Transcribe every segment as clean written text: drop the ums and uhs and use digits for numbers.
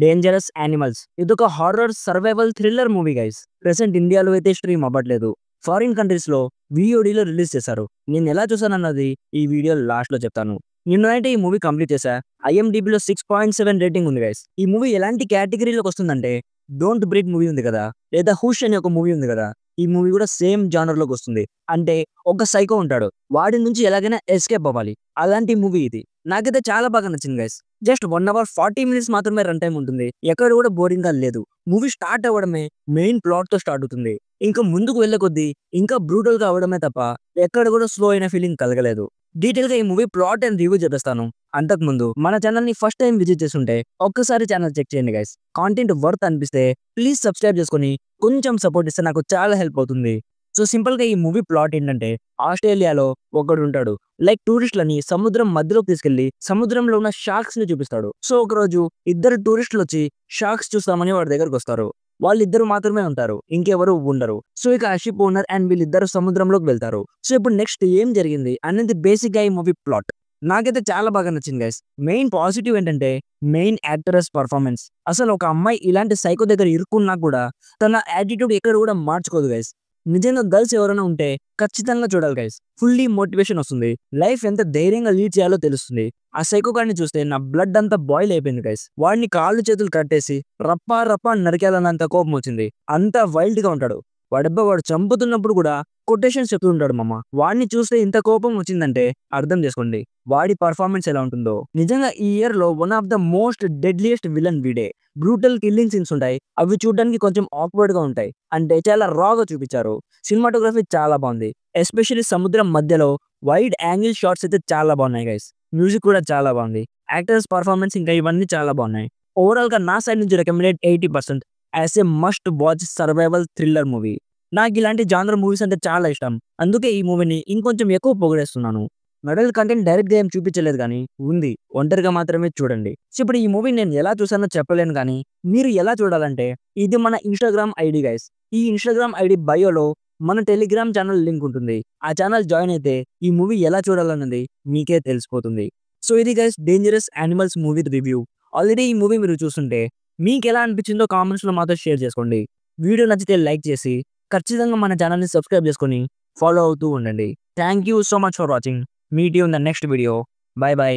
Dangerous animals. ఇదొక horror survival thriller movie guys. Present ఇండియాలో అయితే స్ట్రీమ్ అవ్వట్లేదు. ఫారిన్ కంట్రీస్ లో VODలో రిలీజ్ చేశారు. నేను ఎలా చూసానన్నది ఈ వీడియో లాస్ట్ లో చెప్తాను. నిన్నైతే ఈ మూవీ కంప్లీట్ చేశా. IMDbలో 6.7 రేటింగ్ ఉంది గైస్. ఈ మూవీ ఎలాంటి కేటగిరీలోకి వస్తుందంటే, డోంట్ బ్రీత్ మూవీ ఉంది కదా, లేదా హుష్ అనే ఒక మూవీ ఉంది కదా, ఈ మూవీ కూడా సేమ్ జానర్ లోకి వస్తుంది. అంటే ఒక సైకో ఉంటాడు, వాడి నుంచి ఎలాగైనా ఎస్కేప్ అవ్వాలి, అలాంటి మూవీ ఇది. నాకైతే చాలా బాగా నచ్చింది గైస్. జస్ట్ 1 hour 40 minutes మాత్రమే రన్ టైం ఉంటుంది. ఎక్కడ కూడా బోరింగ్ గా లేదు. మూవీ స్టార్ట్ అవ్వడమే మెయిన్ ప్లాట్ తో స్టార్ట్ అవుతుంది. ఇంకా ముందుకు వెళ్ళే కొద్దీ ఇంకా బ్రూటల్ గా అవడమే తప్ప ఎక్కడ కూడా స్లో అయిన ఫీలింగ్ కలగలేదు. డీటెయిల్ గా ఈ మూవీ ప్లాట్ అండ్ రివ్యూ చెప్పేస్తాను. అంతకుముందు మన ఛానల్ ని ఫస్ట్ టైం విజిట్ చేస్తుంటే ఒక్కసారి ఛానల్ చెక్ చేయండి గైస్. కాంటెంట్ వర్త్ అనిపిస్తే ప్లీజ్ సబ్స్క్రైబ్ చేసుకొని కొంచెం సపోర్ట్ ఇస్తే నాకు చాలా హెల్ప్ అవుతుంది. సో సింపుల్ గా ఈ మూవీ ప్లాట్ ఏంటంటే, ఆస్ట్రేలియాలో ఒకడు ఉంటాడు. లైక్ టూరిస్టులని సముద్రం మధ్యలోకి తీసుకెళ్లి సముద్రంలో ఉన్న షార్క్స్ ని చూపిస్తాడు. సో ఒక రోజు ఇద్దరు టూరిస్టులు వచ్చి షార్క్స్ చూస్తామని వాడి దగ్గరకు వస్తారు. వాళ్ళిద్దరు మాత్రమే ఉంటారు, ఇంకెవరు ఉండరు. సో ఇక ఆ షిప్ ఓనర్ అండ్ వీళ్ళిద్దరు సముద్రంలోకి వెళ్తారు. సో ఇప్పుడు నెక్స్ట్ ఏం జరిగింది అనేది బేసిక్ గా ఈ మూవీ ప్లాట్. నాకైతే చాలా బాగా నచ్చింది గైస్. మెయిన్ పాజిటివ్ ఏంటంటే మెయిన్ యాక్టర్స్ పర్ఫార్మెన్స్. అసలు ఒక అమ్మాయి ఇలాంటి సైకో దగ్గర ఇరుక్కున్నా కూడా తన యాటిట్యూడ్ ఎక్కడ కూడా మార్చుకోదు గైస్. నిజంగా గర్ల్స్ ఎవరైనా ఉంటే ఖచ్చితంగా చూడాలి గైస్. ఫుల్లీ మోటివేషన్ వస్తుంది. లైఫ్ ఎంత ధైర్యంగా లీడ్ చేయాలో తెలుస్తుంది. ఆ సైకో గాడిని చూస్తే నా బ్లడ్ అంతా బాయిల్ అయిపోయింది గైస్. వాడిని కాళ్ళు చేతులు కట్టేసి రప్పా రప్పా నరికేయాలన్నంత కోపం వచ్చింది. అంత వైల్డ్ గా ఉంటాడు వాడు చంపుతున్నప్పుడు కూడా కొటేషన్స్ చెప్తూ ఉంటాడు మామ. వాడిని చూస్తే ఇంత కోపం వచ్చిందంటే అర్థం చేసుకోండి వాడి పర్ఫార్మెన్స్ ఎలా ఉంటుందో. నిజంగా ఈ ఇయర్ లో one of the most deadliest villain వీడే. బ్రూటల్ కిల్లింగ్ సీన్స్ ఉంటాయి, అవి చూడడానికి కొంచెం ఆక్వర్డ్ గా ఉంటాయి, అంటే చాలా రాగా చూపించారు. సినిమాటోగ్రఫీ చాలా బాగుంది. ఎస్పెషల్లీ సముద్రం మధ్యలో వైడ్ యాంగిల్ షాట్స్ అయితే చాలా బాగున్నాయి గైస్. మ్యూజిక్ కూడా చాలా బాగుంది. యాక్టర్స్ పర్ఫార్మెన్స్ ఇంకా ఇవన్నీ చాలా బాగున్నాయి. ఓవరాల్ గా నా సైడ్ నుంచి recommended 80% as a must watch survival thriller movie. నాకు ఇలాంటి జానర్ మూవీస్ అంటే చాలా ఇష్టం. అందుకే ఈ మూవీని ఇంకొంచెం ఎక్కువ పొగిడేస్తున్నాను. మెడల్ కంటెంట్ డైరెక్ట్ గా ఏం చూపించలేదు కానీ ఉంది, ఒంటరిగా మాత్రమే చూడండి. సో ఇప్పుడు ఈ మూవీ నేను ఎలా చూసానో చెప్పలేను కానీ మీరు ఎలా చూడాలంటే, ఇది మన ఇన్స్టాగ్రామ్ ఐడి గైస్. ఈ ఇన్స్టాగ్రామ్ ఐడి బయోలో మన టెలిగ్రామ్ ఛానల్ లింక్ ఉంటుంది. ఆ ఛానల్ జాయిన్ అయితే ఈ మూవీ ఎలా చూడాలన్నది మీకే తెలిసిపోతుంది. సో ఇది guys dangerous animals movie review. Already ఈ మూవీ మీరు చూస్తుంటే మీకు ఎలా అనిపించిందో కామెంట్స్ లో మాతో షేర్ చేసుకోండి. వీడియో నచ్చితే లైక్ చేసి ఖచ్చితంగా మన ఛానల్ని సబ్స్క్రైబ్ చేసుకొని ఫాలో అవుతూ ఉండండి. Thank you so much for watching. Meet you in the next video. By by.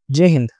జై హింద్.